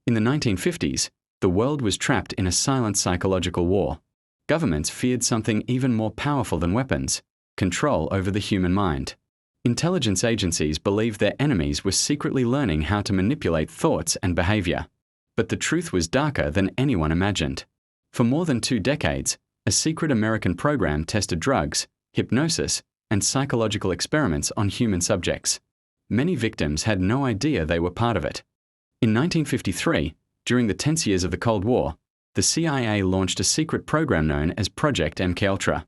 In the 1950s, the world was trapped in a silent psychological war. Governments feared something even more powerful than weapons: control over the human mind. Intelligence agencies believed their enemies were secretly learning how to manipulate thoughts and behavior. But the truth was darker than anyone imagined. For more than 2 decades, a secret American program tested drugs, hypnosis, and psychological experiments on human subjects. Many victims had no idea they were part of it. In 1953, during the tense years of the Cold War, the CIA launched a secret program known as Project MKUltra.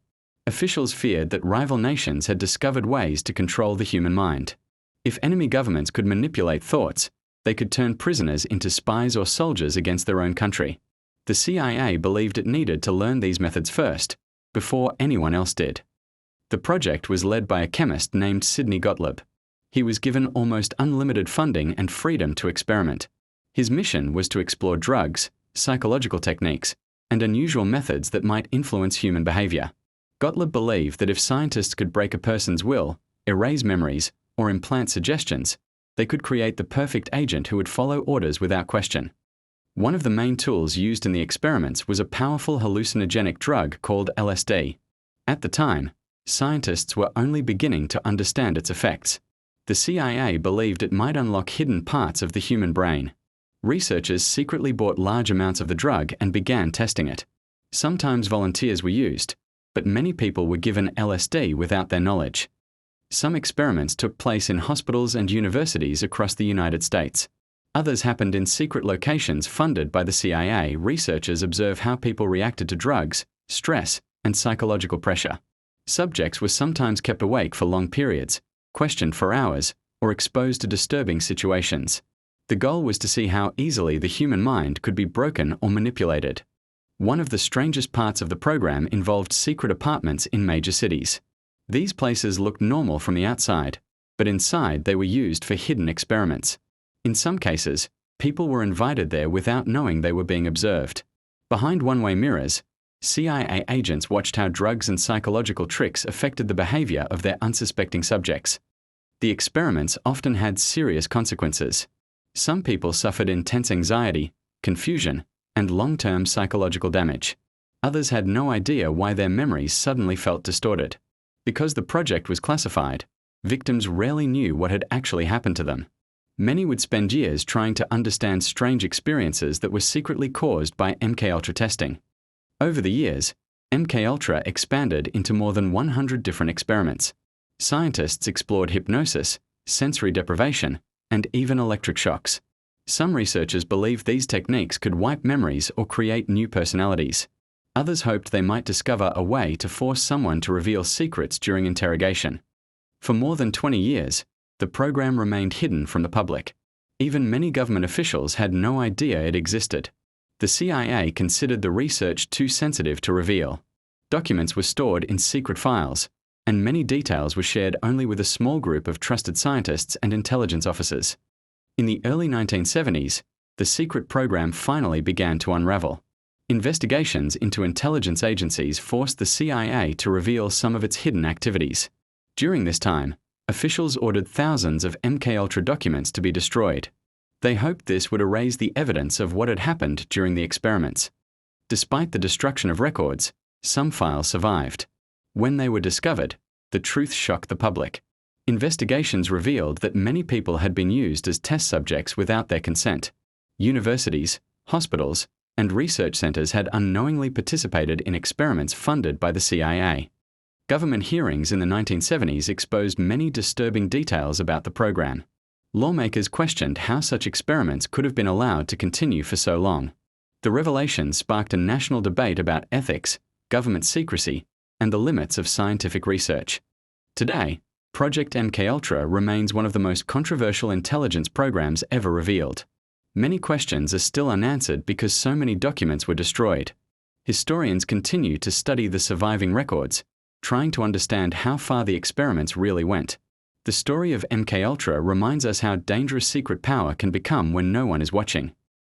Officials feared that rival nations had discovered ways to control the human mind. If enemy governments could manipulate thoughts, they could turn prisoners into spies or soldiers against their own country. The CIA believed it needed to learn these methods first, before anyone else did. The project was led by a chemist named Sidney Gottlieb. He was given almost unlimited funding and freedom to experiment. His mission was to explore drugs, psychological techniques, and unusual methods that might influence human behavior. Gottlieb believed that if scientists could break a person's will, erase memories, or implant suggestions, they could create the perfect agent who would follow orders without question. One of the main tools used in the experiments was a powerful hallucinogenic drug called LSD. At the time, scientists were only beginning to understand its effects. The CIA believed it might unlock hidden parts of the human brain. Researchers secretly bought large amounts of the drug and began testing it. Sometimes volunteers were used, but many people were given LSD without their knowledge. Some experiments took place in hospitals and universities across the United States. Others happened in secret locations funded by the CIA. Researchers observed how people reacted to drugs, stress, and psychological pressure. Subjects were sometimes kept awake for long periods, questioned for hours, or exposed to disturbing situations. The goal was to see how easily the human mind could be broken or manipulated. One of the strangest parts of the program involved secret apartments in major cities. These places looked normal from the outside, but inside they were used for hidden experiments. In some cases, people were invited there without knowing they were being observed. Behind one-way mirrors, CIA agents watched how drugs and psychological tricks affected the behavior of their unsuspecting subjects. The experiments often had serious consequences. Some people suffered intense anxiety, confusion, and long-term psychological damage. Others had no idea why their memories suddenly felt distorted. Because the project was classified, victims rarely knew what had actually happened to them. Many would spend years trying to understand strange experiences that were secretly caused by MKUltra testing. Over the years, MKUltra expanded into more than 100 different experiments. Scientists explored hypnosis, sensory deprivation, and even electric shocks. Some researchers believed these techniques could wipe memories or create new personalities. Others hoped they might discover a way to force someone to reveal secrets during interrogation. For more than 20 years, the program remained hidden from the public. Even many government officials had no idea it existed. The CIA considered the research too sensitive to reveal. Documents were stored in secret files, and many details were shared only with a small group of trusted scientists and intelligence officers. In the early 1970s, the secret program finally began to unravel. Investigations into intelligence agencies forced the CIA to reveal some of its hidden activities. During this time, officials ordered thousands of MKUltra documents to be destroyed. They hoped this would erase the evidence of what had happened during the experiments. Despite the destruction of records, some files survived. When they were discovered, the truth shocked the public. Investigations revealed that many people had been used as test subjects without their consent. Universities, hospitals, and research centers had unknowingly participated in experiments funded by the CIA. Government hearings in the 1970s exposed many disturbing details about the program. Lawmakers questioned how such experiments could have been allowed to continue for so long. The revelations sparked a national debate about ethics, government secrecy, and the limits of scientific research. Today, Project MKUltra remains one of the most controversial intelligence programs ever revealed. Many questions are still unanswered because so many documents were destroyed. Historians continue to study the surviving records, trying to understand how far the experiments really went. The story of MKUltra reminds us how dangerous secret power can become when no one is watching.